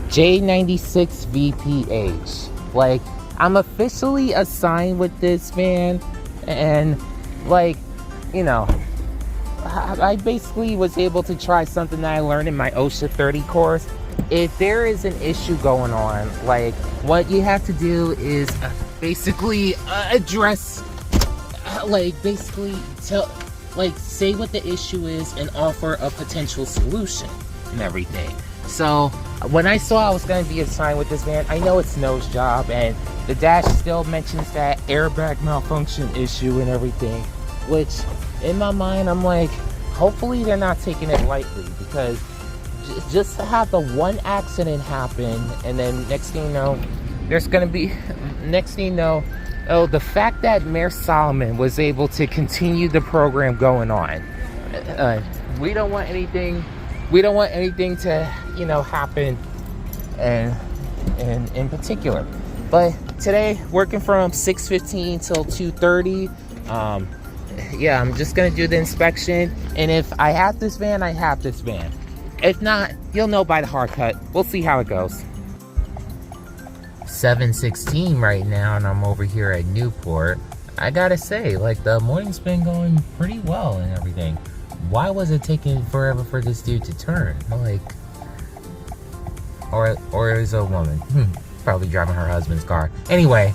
J96VPH. Like, I'm officially assigned with this van, and like, you know, I basically was able to try something that I learned in my OSHA 30 course. If there is an issue going on, like, what you have to do is basically address, like, basically tell, like, say what the issue is and offer a potential solution and everything. So when I saw I was going to be assigned with this van, I know it's No's job, and the dash still mentions that airbag malfunction issue and everything, which in my mind I'm like, hopefully they're not taking it lightly, because just to have the one accident happen, and then next thing you know, there's going to be, next thing you know, oh, the fact that Mayor Solomon was able to continue the program going on, we don't want anything to, you know, happen and in particular. But today, working from 6:15 till 2:30. Yeah, I'm just gonna do the inspection, and if I have this van, I have this van. If not, you'll know by the hard cut. We'll see how it goes. 7:16 right now, and I'm over here at Newport. I gotta say, like, the morning's been going pretty well and everything. Why was it taking forever for this dude to turn? Like, or is a woman probably driving her husband's car. Anyway,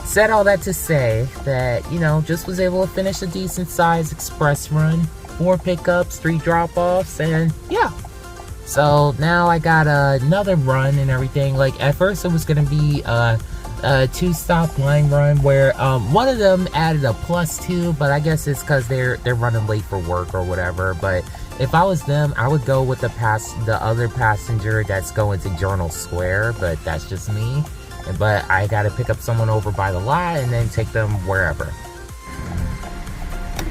said all that to say that, you know, just was able to finish a decent sized express run, 4 pickups, 3 drop-offs, and yeah. So now I got another run and everything. Like, at first it was gonna be a 2-stop line run where one of them added a +2, but I guess it's because they're running late for work or whatever. But if I was them, I would go with the other passenger that's going to Journal Square, but that's just me. But I gotta pick up someone over by the lot and then take them wherever.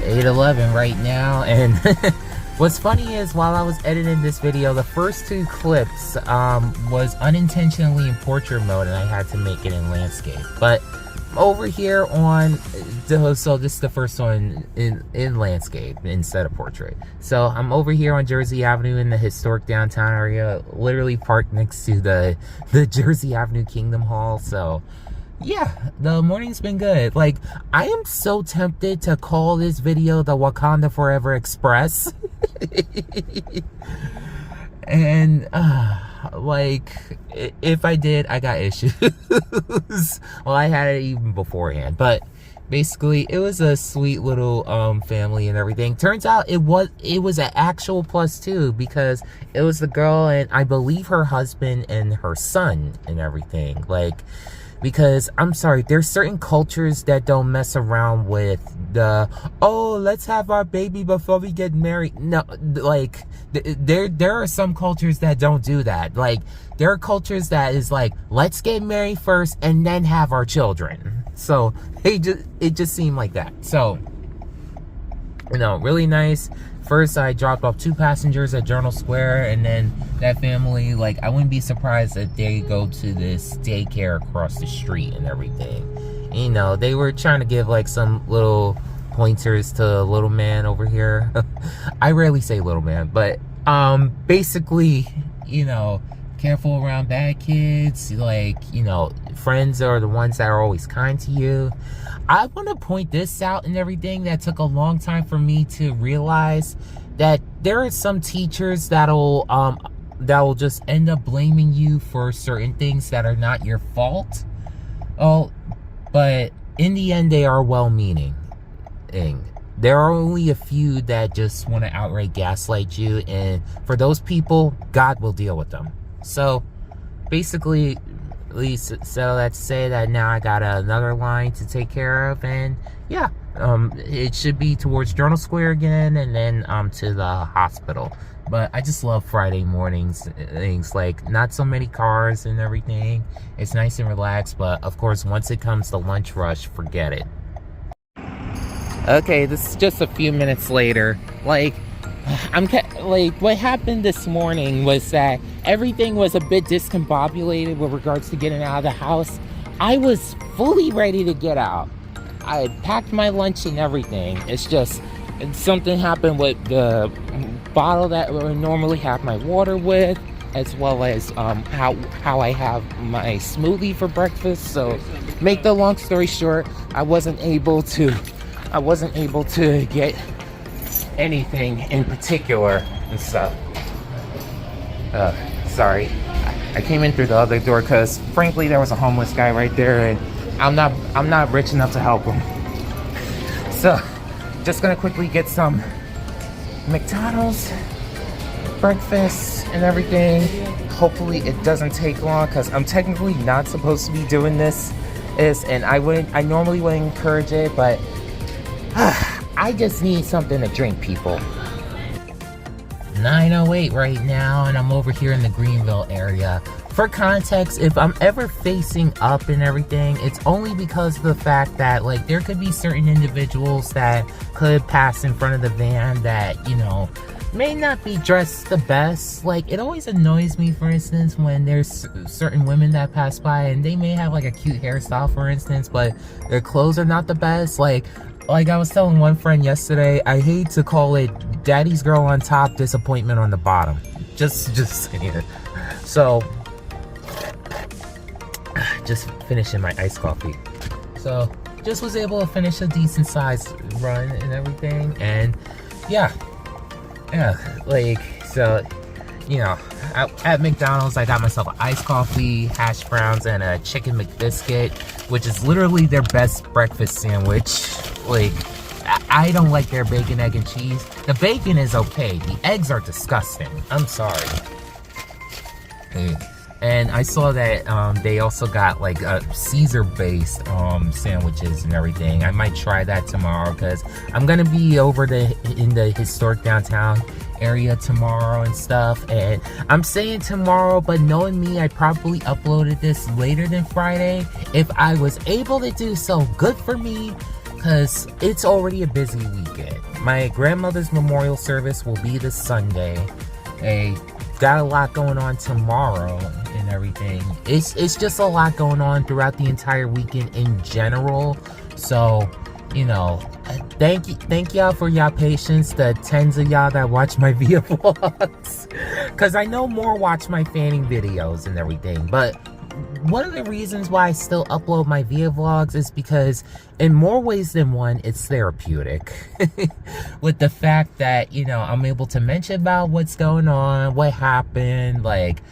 8:11 right now, and what's funny is, while I was editing this video, the first 2 clips was unintentionally in portrait mode, and I had to make it in landscape. But over here on, so this is the first one in landscape instead of portrait. So I'm over here on Jersey Avenue in the historic downtown area, literally parked next to the Jersey Avenue Kingdom Hall. So yeah, the morning's been good. Like, I am so tempted to call this video the Wakanda Forever Express. And like, if I did, I got issues. Well, I had it even beforehand, but basically it was a sweet little family and everything. Turns out it was an actual +2, because it was the girl and I believe her husband and her son and everything. Like, because I'm sorry, there's certain cultures that don't mess around with the, oh, let's have our baby before we get married. No, like, there are some cultures that don't do that. Like, there are cultures that is like, let's get married first and then have our children. So it just seemed like that. So, you know, really nice. First, I dropped off 2 passengers at Journal Square, and then that family, like, I wouldn't be surprised if they go to this daycare across the street and everything. You know, they were trying to give, like, some little pointers to little man over here. I rarely say little man, but basically, you know, careful around bad kids. Like, you know, friends are the ones that are always kind to you. I want to point this out and everything, that took a long time for me to realize, that there are some teachers that'll just end up blaming you for certain things that are not your fault. Oh, but in the end, they are well-meaning. There are only a few that just want to outright gaslight you, and for those people, God will deal with them. So basically, at least settle that to say that now I got another line to take care of, and yeah, it should be towards Journal Square again, and then to the hospital. But I just love Friday mornings, things like not so many cars and everything. It's nice and relaxed, but of course, once it comes to lunch rush, forget it. Okay, this is just a few minutes later. Like, what happened this morning was that everything was a bit discombobulated with regards to getting out of the house. I was fully ready to get out. I had packed my lunch and everything. It's just something happened with the bottle that I would normally have my water with. as well as how I have my smoothie for breakfast. So make the long story short, I wasn't able to get anything in particular and stuff. Sorry, I came in through the other door because frankly there was a homeless guy right there, and I'm not rich enough to help him. So just gonna quickly get some McDonald's breakfast and everything. Hopefully it doesn't take long because I'm technically not supposed to be doing this, and I normally wouldn't encourage it, but I just need something to drink, people. 9:08 right now, and I'm over here in the Greenville area. For context, if I'm ever facing up and everything, it's only because of the fact that, like, there could be certain individuals that could pass in front of the van that, you know, may not be dressed the best. Like, it always annoys me, for instance, when there's certain women that pass by and they may have like a cute hairstyle, for instance, but their clothes are not the best. Like I was telling one friend yesterday, I hate to call it daddy's girl on top, disappointment on the bottom. Just saying. So just finishing my iced coffee. So just was able to finish a decent sized run and everything, and yeah, like, so, you know, at McDonald's I got myself an iced coffee, hash browns, and a chicken McBiscuit, which is literally their best breakfast sandwich. Like, I don't like their bacon, egg, and cheese. The bacon is okay, the eggs are disgusting. I'm sorry. And I saw that they also got like Caesar-based sandwiches and everything. I might try that tomorrow because I'm gonna be over in the historic downtown area tomorrow and stuff. And I'm saying tomorrow, but knowing me, I probably uploaded this later than Friday. If I was able to do so, good for me, because it's already a busy weekend. My grandmother's memorial service will be this Sunday. Got a lot going on tomorrow and everything. It's just a lot going on throughout the entire weekend in general. So, you know, thank y'all for y'all patience, the tens of y'all that watch my Via vlogs, because I know more watch my fanning videos and everything. But one of the reasons why I still upload my Via vlogs is because in more ways than one, it's therapeutic. With the fact that, you know, I'm able to mention about what's going on, what happened, like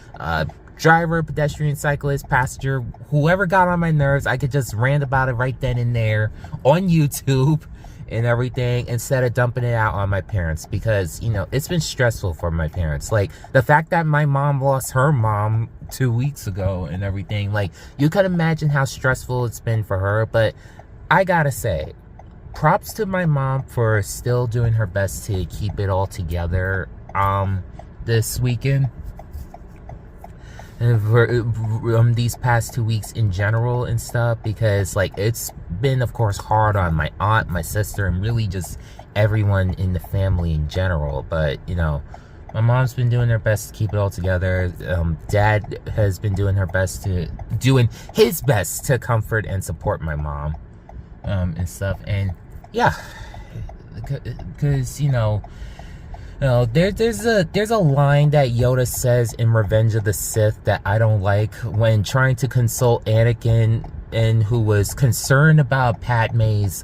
driver, pedestrian, cyclist, passenger, whoever got on my nerves, I could just rant about it right then and there on YouTube and everything, instead of dumping it out on my parents, because, you know, it's been stressful for my parents. Like, the fact that my mom lost her mom 2 weeks ago and everything, like, you could imagine how stressful it's been for her. But I gotta say, props to my mom for still doing her best to keep it all together this weekend, and for these past 2 weeks in general and stuff, because, like, it's been, of course, hard on my aunt, my sister, and really just everyone in the family in general. But, you know, my mom's been doing her best to keep it all together. Dad has been doing his best to comfort and support my mom and stuff. And yeah, because, you know, there's a line that Yoda says in Revenge of the Sith that I don't like, when trying to consult Anakin, and who was concerned about Padme's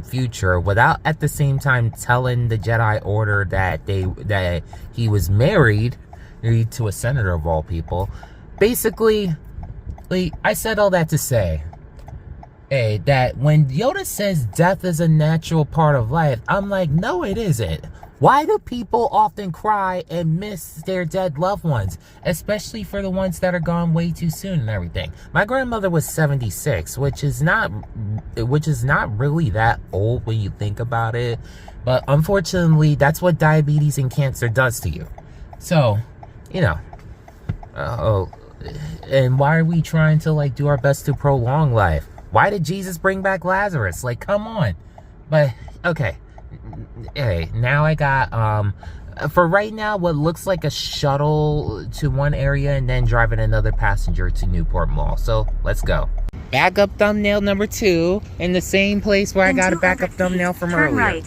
future, without at the same time telling the Jedi Order that he was married to a senator of all people. Basically, like, I said all that to say, that when Yoda says death is a natural part of life, I'm like, no, it isn't. Why do people often cry and miss their dead loved ones, especially for the ones that are gone way too soon and everything? My grandmother was 76, which is not really that old when you think about it, but unfortunately, that's what diabetes and cancer does to you. So, you know, and why are we trying to, like, do our best to prolong life? Why did Jesus bring back Lazarus? Like, come on. But okay. Hey, now I got for right now what looks like a shuttle to one area and then driving another passenger to Newport Mall. So let's go. Backup thumbnail number 2 in the same place where I got a backup thumbnail from earlier. Right.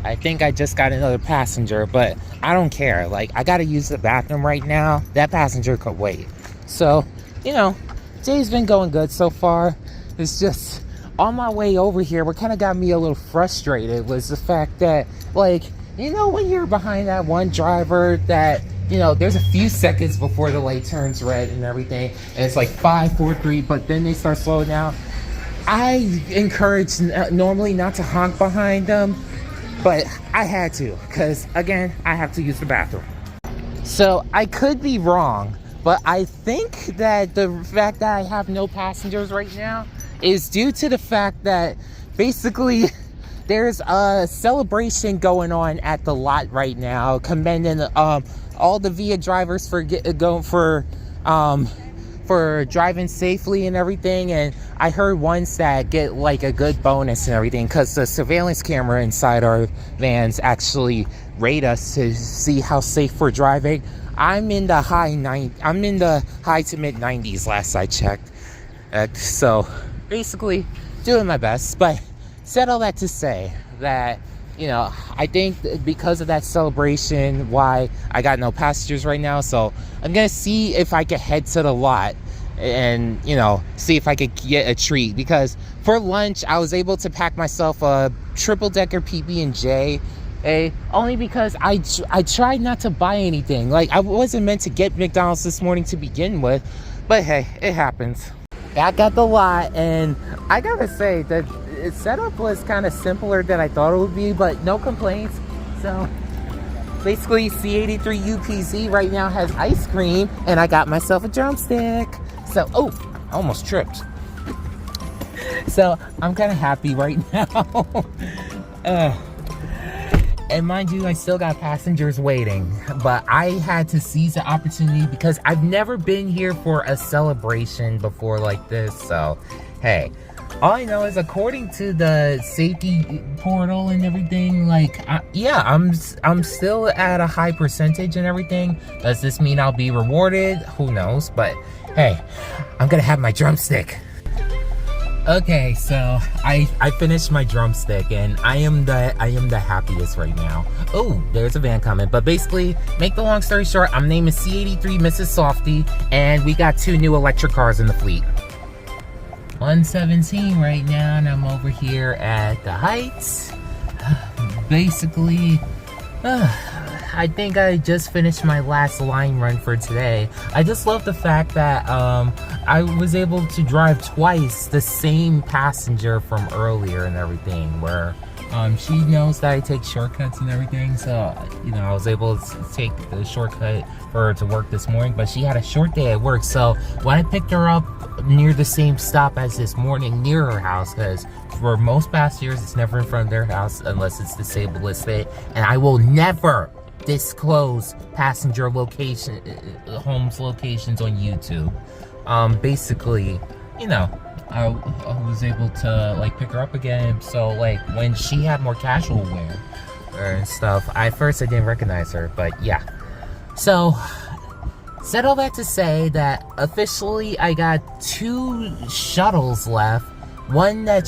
I think I just got another passenger, but I don't care. Like, I gotta use the bathroom right now. That passenger could wait. So, you know, day's been going good so far. It's just on my way over here, what kind of got me a little frustrated was the fact that, like, you know, when you're behind that one driver that, you know, there's a few seconds before the light turns red and everything, and it's like 5, 4, 3, but then they start slowing down. I encourage normally not to honk behind them, but I had to, because again, I have to use the bathroom. So I could be wrong, but I think that the fact that I have no passengers right now is due to the fact that basically there's a celebration going on at the lot right now, commending all the VIA drivers for driving safely and everything. And I heard one stat get like a good bonus and everything, because the surveillance camera inside our vans actually rate us to see how safe we're driving. I'm in the high to mid 90s last I checked. So basically doing my best. But said all that to say that, you know, I think because of that celebration, why I got no passengers right now. So I'm gonna see if I can head to the lot and, you know, see if I could get a treat, because for lunch I was able to pack myself a triple-decker PB&J, only because I tried not to buy anything. Like, I wasn't meant to get McDonald's this morning to begin with, but hey, it happens. Back at the lot, and I gotta say that its setup was kind of simpler than I thought it would be, but no complaints. So basically, C83 UPZ right now has ice cream, and I got myself a drumstick. So, oh, I almost tripped. So I'm kind of happy right now. And mind you, I still got passengers waiting, but I had to seize the opportunity because I've never been here for a celebration before like this. So, hey, all I know is according to the safety portal and everything, like, yeah, I'm still at a high percentage and everything. Does this mean I'll be rewarded? Who knows? But hey, I'm gonna have my drumstick. Okay, so I finished my drumstick, and I am the happiest right now. Oh, there's a van coming. But basically, make the long story short, I'm naming C83 Mrs. Softee, and we got 2 new electric cars in the fleet. 117 right now, and I'm over here at the Heights. Basically, I think I just finished my last line run for today. I just love the fact that I was able to drive twice the same passenger from earlier and everything, where she knows that I take shortcuts and everything. So, you know, I was able to take the shortcut for her to work this morning, but she had a short day at work. So when I picked her up near the same stop as this morning, near her house, because for most passengers, it's never in front of their house unless it's disabled listed, and I will never disclose passenger location, homes locations on YouTube. Basically, you know, I was able to like pick her up again. So like when she had more casual wear and stuff, at first I didn't recognize her, but yeah. So said all that to say that officially I got 2 shuttles left. One that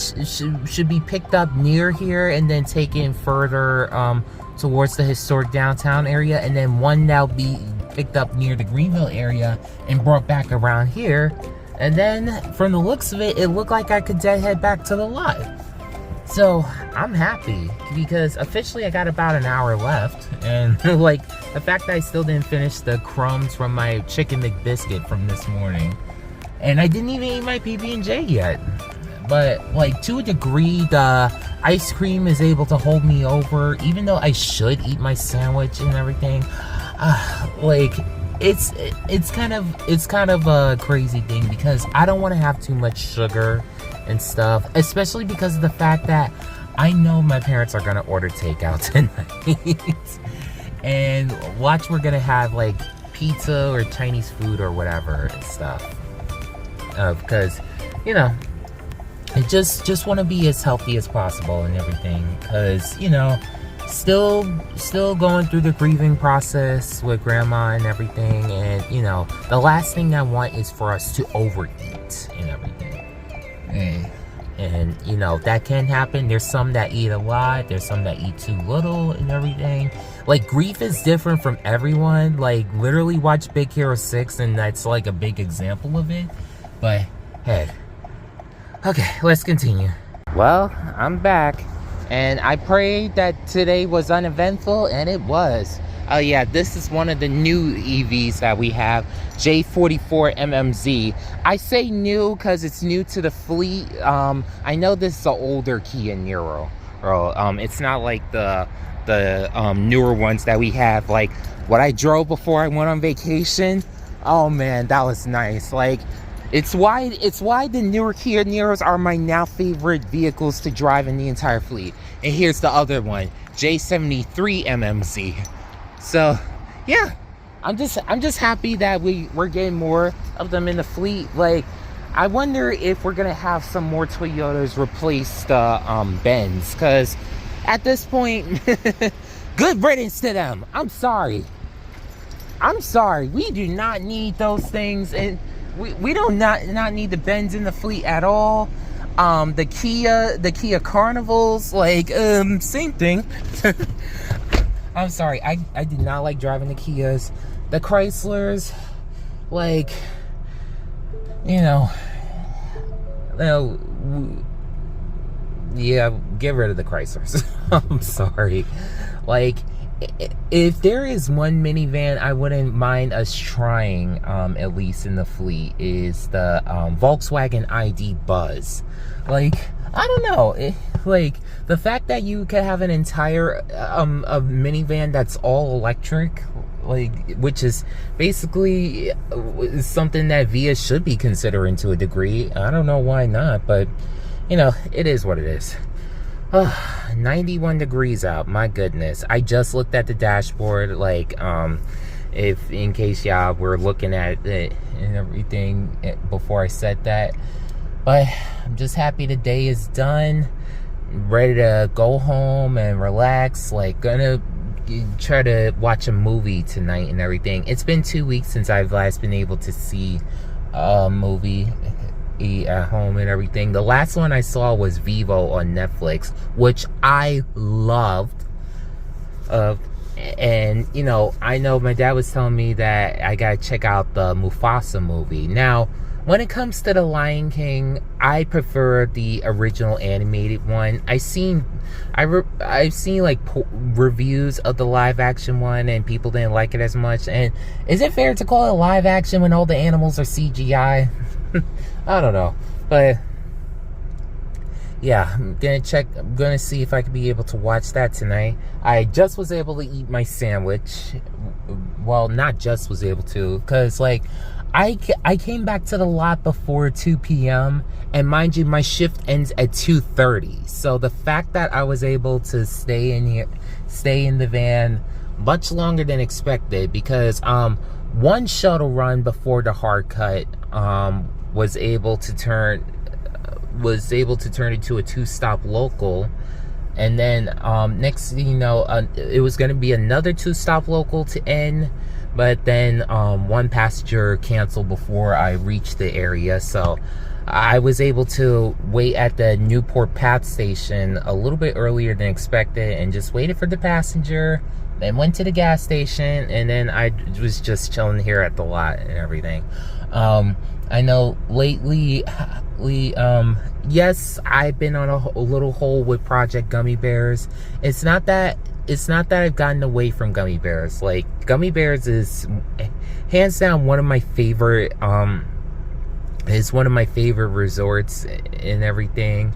should be picked up near here and then taken further towards the historic downtown area, and then one that'll be picked up near the Greenville area and brought back around here. And then from the looks of it, it looked like I could head back to the lot. So I'm happy because officially I got about an hour left, and like the fact that I still didn't finish the crumbs from my chicken McBiscuit from this morning, and I didn't even eat my PB&J yet. But like to a degree, the ice cream is able to hold me over, even though I should eat my sandwich and everything. Like it's kind of a crazy thing because I don't want to have too much sugar and stuff, especially because of the fact that I know my parents are gonna order takeout tonight. And watch, we're gonna have like pizza or Chinese food or whatever and stuff, because you know, I just want to be as healthy as possible and everything, because you know, still going through the grieving process with grandma and everything, and you know, the last thing I want is for us to overeat and everything. And, you know, that can happen. There's some that eat a lot. There's some that eat too little and everything. Like, grief is different from everyone. Like, literally watch Big Hero 6 and that's, like, a big example of it. But, hey. Okay, let's continue. Well, I'm back. And I prayed that today was uneventful, and it was. Oh yeah, this is one of the new EVs that we have, J44 MMZ. I say new because it's new to the fleet. I know this is an older Kia Niro. It's not like the newer ones that we have. Like what I drove before I went on vacation. Oh man, that was nice. Like it's why the newer Kia Niros are my now favorite vehicles to drive in the entire fleet. And here's the other one, J73 MMZ. So, yeah, I'm just happy that we're getting more of them in the fleet. Like, I wonder if we're gonna have some more Toyotas replace the Benz, because at this point, good riddance to them. I'm sorry. We do not need those things, and we don't not need the Benz in the fleet at all. The Kia Carnivals, like same thing. I'm sorry, I did not like driving the Kias. The Chryslers, like, yeah, get rid of the Chryslers. I'm sorry. Like, if there is one minivan I wouldn't mind us trying, at least in the fleet, is the Volkswagen ID Buzz. Like, I don't know, like, the fact that you could have an entire a minivan that's all electric, like, which is basically something that Via should be considering to a degree. I don't know why not, but, it is what it is. 91 degrees out, my goodness. I just looked at the dashboard, like, if in case y'all were looking at it and everything before I said that. But I'm just happy the day is done. Ready to go home and relax. Like, gonna try to watch a movie tonight and everything. It's been 2 weeks since I've last been able to see a movie at home and everything. The last one I saw was Vivo on Netflix, which I loved. And, I know my dad was telling me that I gotta check out the Mufasa movie. Now, when it comes to The Lion King, I prefer the original animated one. I've seen like reviews of the live action one, and people didn't like it as much. And is it fair to call it live action when all the animals are CGI? I don't know, but yeah, I'm gonna see if I can be able to watch that tonight. I just was able to eat my sandwich. Well, not just was able to, because like I came back to the lot before 2 p.m. and mind you, my shift ends at 2:30. So the fact that I was able to stay in the van much longer than expected, because one shuttle run before the hard cut was able to turn into a 2-stop local. And then next thing you know, it was going to be another 2-stop local to end, but then one passenger canceled before I reached the area. So I was able to wait at the Newport Path station a little bit earlier than expected and just waited for the passenger, then went to the gas station, and then I was just chilling here at the lot and everything. I know lately, yes, I've been on a little hole with Project Gummy Bears. It's not that I've gotten away from Gummy Bears. Like, Gummy Bears is hands down one of my favorite resorts and everything.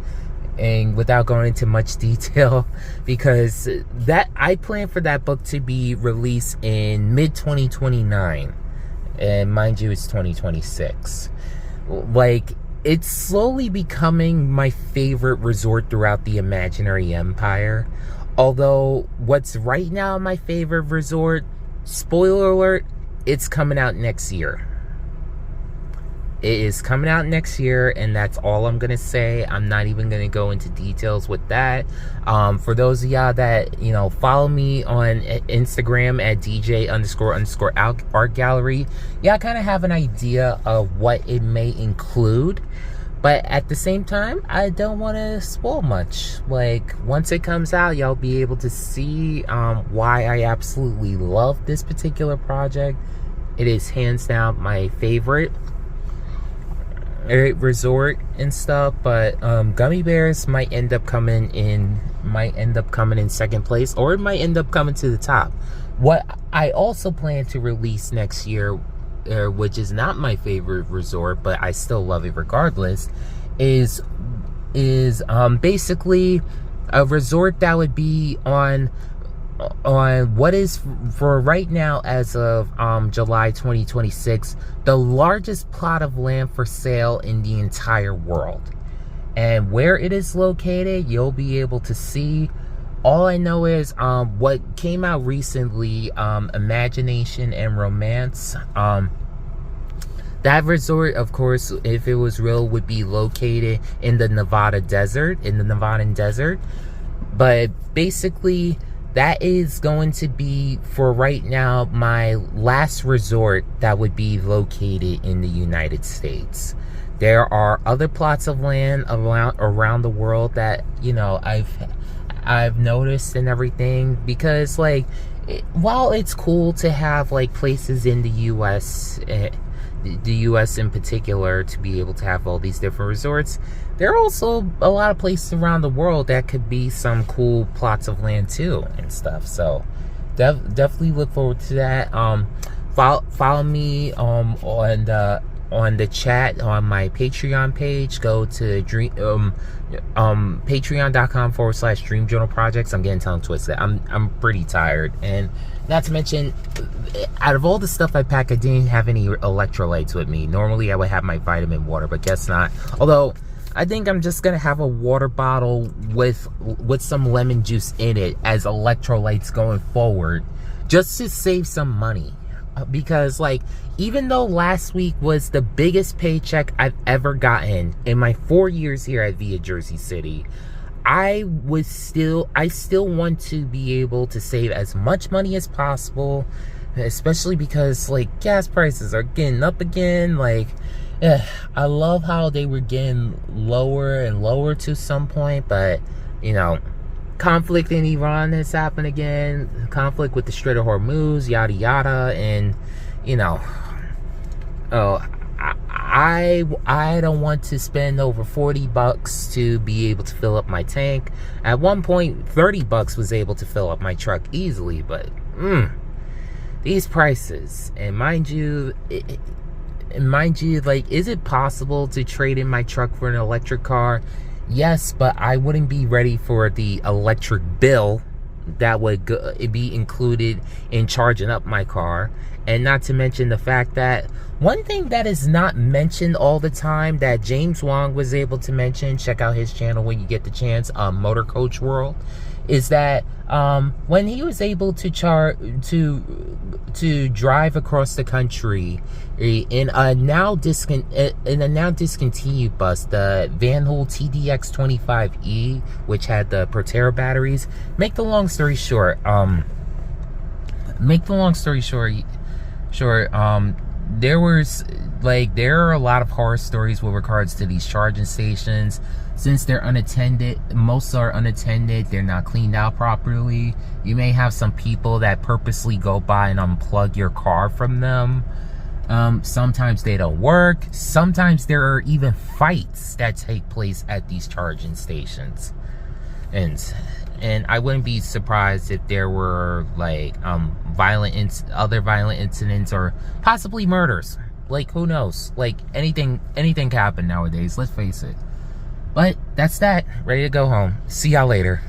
And without going into much detail, because that I plan for that book to be released in mid-2029. And mind you, it's 2026. Like, it's slowly becoming my favorite resort throughout the imaginary empire. Although, what's right now my favorite resort, spoiler alert, it's coming out next year. It is coming out next year, and that's all I'm gonna say. I'm not even gonna go into details with that. For those of y'all that follow me on Instagram at DJ__art gallery, y'all kind of have an idea of what it may include. But at the same time, I don't want to spoil much. Like, once it comes out, y'all be able to see why I absolutely love this particular project. It is hands down my favorite resort and stuff. But Gummy Bears might end up coming in second place, or it might end up coming to the top. What I also plan to release next year, which is not my favorite resort, but I still love it regardless, is basically a resort that would be on what is, for right now, as of July 2026, the largest plot of land for sale in the entire world. And where it is located, you'll be able to see. All I know is what came out recently, Imagination and Romance. That resort, of course, if it was real, would be located in the Nevadan desert. But basically, that is going to be, for right now, my last resort that would be located in the United States. There are other plots of land around the world that, you know, I've noticed and everything, because, like, while it's cool to have, like, places in the U.S., the U.S. in particular, to be able to have all these different resorts, there are also a lot of places around the world that could be some cool plots of land too and stuff. So definitely look forward to that. Follow me on the chat on my Patreon page. Go to patreon.com/Dream Journal Projects. I'm getting tongue twisted. I'm pretty tired, and not to mention, out of all the stuff I pack, I didn't have any electrolytes with me. Normally I would have my vitamin water, but guess not. Although I think I'm just gonna have a water bottle with some lemon juice in it as electrolytes going forward, just to save some money. Because, like, even though last week was the biggest paycheck I've ever gotten in my 4 years here at Via Jersey City, I still want to be able to save as much money as possible, especially because, like, gas prices are getting up again. Like, I love how they were getting lower and lower to some point, but, you know, conflict in Iran has happened again, conflict with the Strait of Hormuz, yada yada, and, you know, I don't want to spend over $40 to be able to fill up my tank. At one point, $30 was able to fill up my truck easily, but these prices, and mind you, like, is it possible to trade in my truck for an electric car? Yes, but I wouldn't be ready for the electric bill that would be included in charging up my car. And not to mention the fact that one thing that is not mentioned all the time that James Wong was able to mention, check out his channel when you get the chance, Motor Coach World, is that when he was able to drive across the country in a now discontinued bus, the Van Hool TDX 25E, which had the Proterra batteries. Make the long story short, there are a lot of horror stories with regards to these charging stations. Since they're unattended, most are unattended, they're not cleaned out properly. You may have some people that purposely go by and unplug your car from them. Sometimes they don't work. Sometimes there are even fights that take place at these charging stations. And I wouldn't be surprised if there were, like, other violent incidents or possibly murders. Like, who knows? Like, anything can happen nowadays, let's face it. But that's that. Ready to go home. See y'all later.